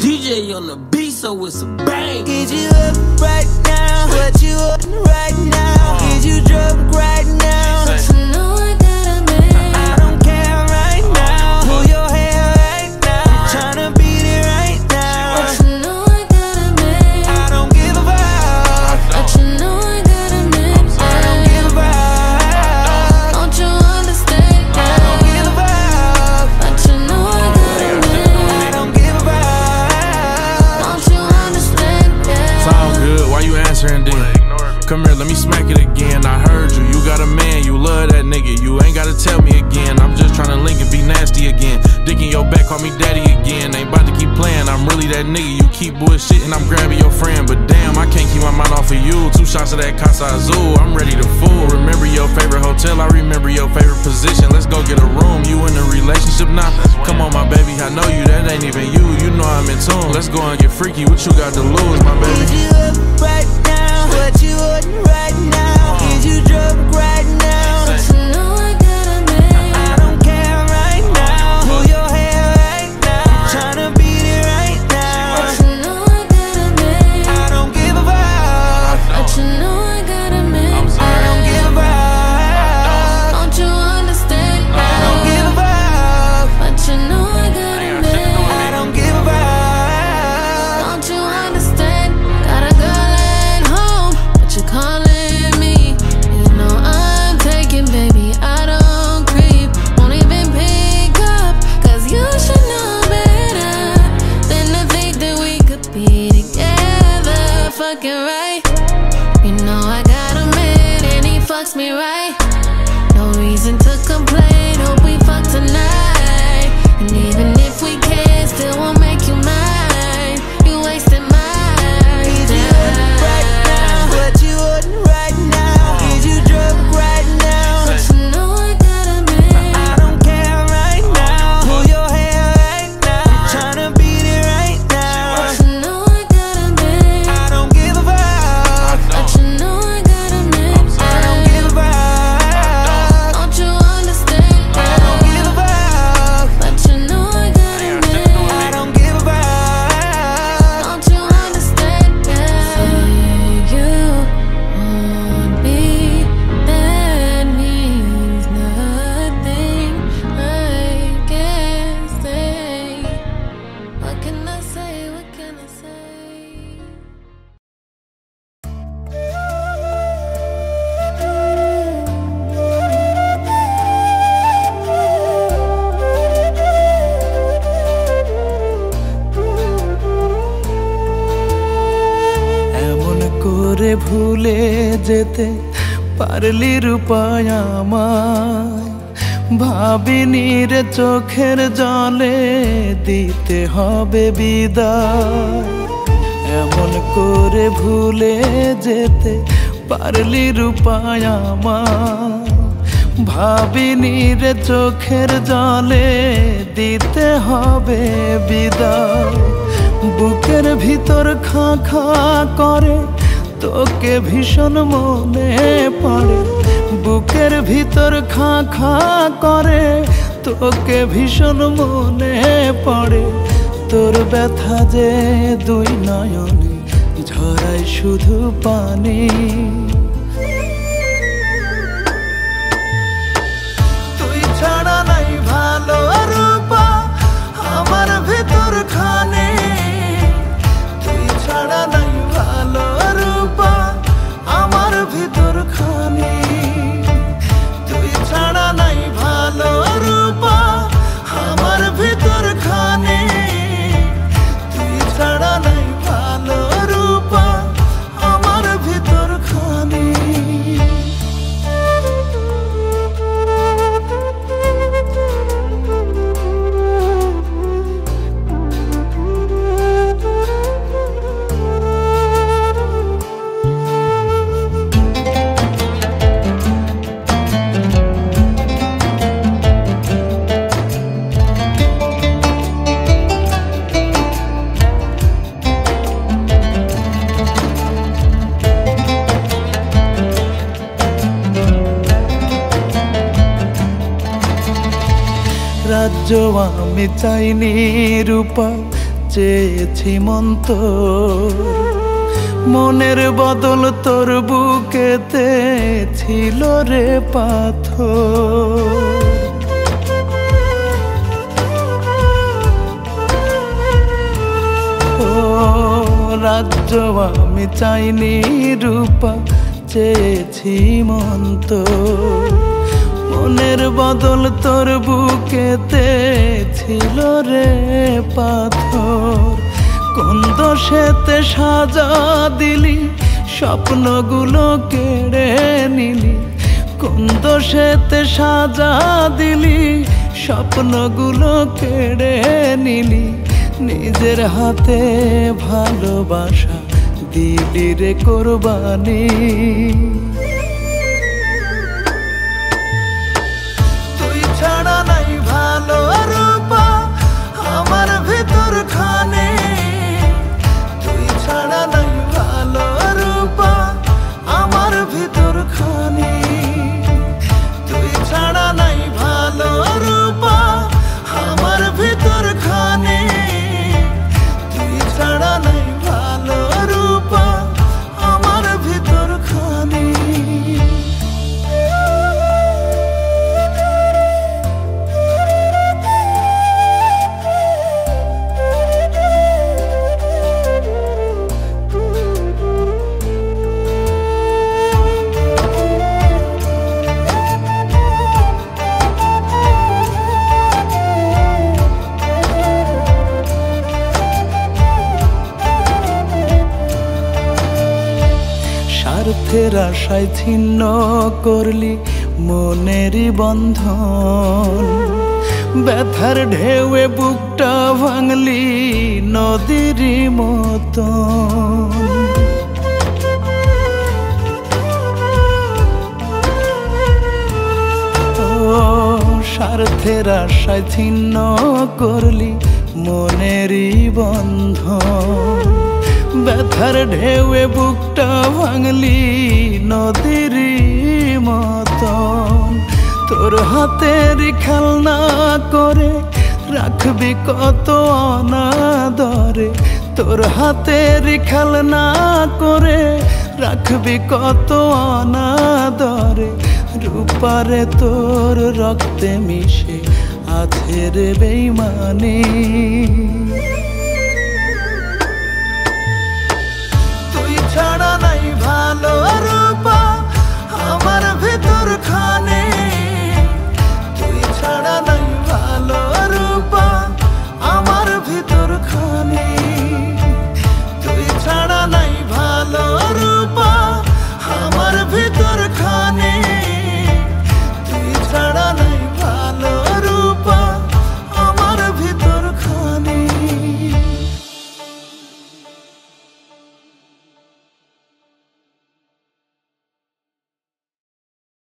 DJ on the beat, so it's a bang. Get you up right now. What you up right now? Get you drunk right now. But you know I got a man. I don't care right now. Pull your hair right now. I'm tryna beat it right now. But you know I got a man. I don't give a fuck. But you know I got a man. I don't give a fuck. Don't you understand? I don't give a fuck. But you know I got a man. I don't give a fuck. Don't you understand? It's all good, why you answering then? Come here, let me smack it again. I heard you, you got a man, you love that nigga. You ain't gotta tell me again. I'm just tryna link and be nasty again. Dick in your back, call me daddy again. Ain't about to keep playing, I'm really that nigga. You keep bullshitting, I'm grabbing your friend. But damn, I can't keep my mind off of you. 2 shots of that Casa Azul, I'm ready to fool. Remember your favorite hotel, I remember your favorite position. Let's go get a room, you in a relationship now? Come on my baby, I know you, that ain't even you. You know I'm in tune, let's go and get freaky. What you got to lose, my baby? Get you up right now. What you on right now? Get you drunk right now. But you know I got a man. I don't care right now. Pull your hair right now. I'm tryna beat it right now. But you know I got a man. I don't give a fuck. But you know I got a man. I don't give a fuck. Don't you understand? I don't give a fuck. But you know I got a man. I don't give a fuck. Don't you understand? Got a girl at home, but you're calling me. You know I'm taking, baby, I don't creep. Won't even pick up, cause you should know better than to think that we could be together. Fucking right. You know I got a man and he fucks me right. No reason to complain, hope we fuck tonight. And even if we can't, still won't make you mine. You wasting my Get you up right now. What you on right now? Get you drunk right now. But you know I got a man. I don't care right now. Pull your hair right now. I'm tryna beat it right now. But you know I got a man. I don't give a fuck. But you know I got a man. I don't give a fuck. Don't you understand? I don't give a fuck. But you know I got a man. I don't give a fuck. Don't you understand? Say you want me, that means nothing. I can't say. What can I say? What can I say? এমন করে ভুলে যেতে পারলি রূপায় আমায়, ভাবিনি রে চোখের জলে দিতে হবে বিদায়। এমন করে ভুলে যেতে পারলি রূপায় আমায়, ভাবিনি রে চোখের জলে দিতে হবে বিদায়। বুকের ভিতর খা খা করে তোকে ভীষণ মনে পড়ে, বুকের ভিতর খা খা করে তোকে ভীষণ মনে পড়ে। তোর ব্যথা যে 2 নয়নে ঝরায় শুধু পানি। তুই ছাড়া নাই ভালো রূপা আমার ভিতর খানে, তুই ছাড়া নাই ভালো রূপা আমার ভিতর খানে, তুই ছাড়া নাই ভালো রূপা আমার ভিতর খানে, তুই ছাড়া নাই ভালো রূপা আমার ভিতর খানে। রাজ্য আমি চাইনি রূপা, চেয়েছি মন তোর, মনের বদল তোর বুকেতে ছিল রে পাথর। ও রাজ্য আমি চাইনি রূপা, চেয়েছি মন তোর, মনের বদল তোর বুকেতে ছিল রে পাথর। কোন দোষেতে সাজা দিলি, স্বপ্নগুলো কেড়ে নিলি, কোন দোষেতে সাজা দিলি, স্বপ্নগুলো কেড়ে নিলি, নিজের হাতে ভালোবাসা দিলি রে কোরবানি। তুই ছাড়া নাই ভালো রূপা আমার ভিতর খানে, তুই ছাড়া নাই ভালো রূপা আমার ভিতর খানে, তুই ছাড়া নাই ভালো রূপা আমার ভিতর খানে, তুই ছাড়া নাই ভালো রূপা আমার ভিতর খানে। স্বার্থের আশায় ছিন্ন করলি মনেরই বন্ধন, ব্যথার ঢেউয়ে বুকটা ভাঙলি নদীরই মতন। ও স্বার্থের আশায় ছিন্ন করলি মনেরই বন্ধন, ব্যথার ঢেউয়ে বুকটা ভাঙলি নদীরই মতন। তোর হাতের খেলনা করে রাখবি কত অনাদরে, তোর হাতের খেলনা করে রাখবি কত অনাদরে, রূপারে তোর রক্তে মিশে আছে রে বেইমানি। তুই ছাড়া নাই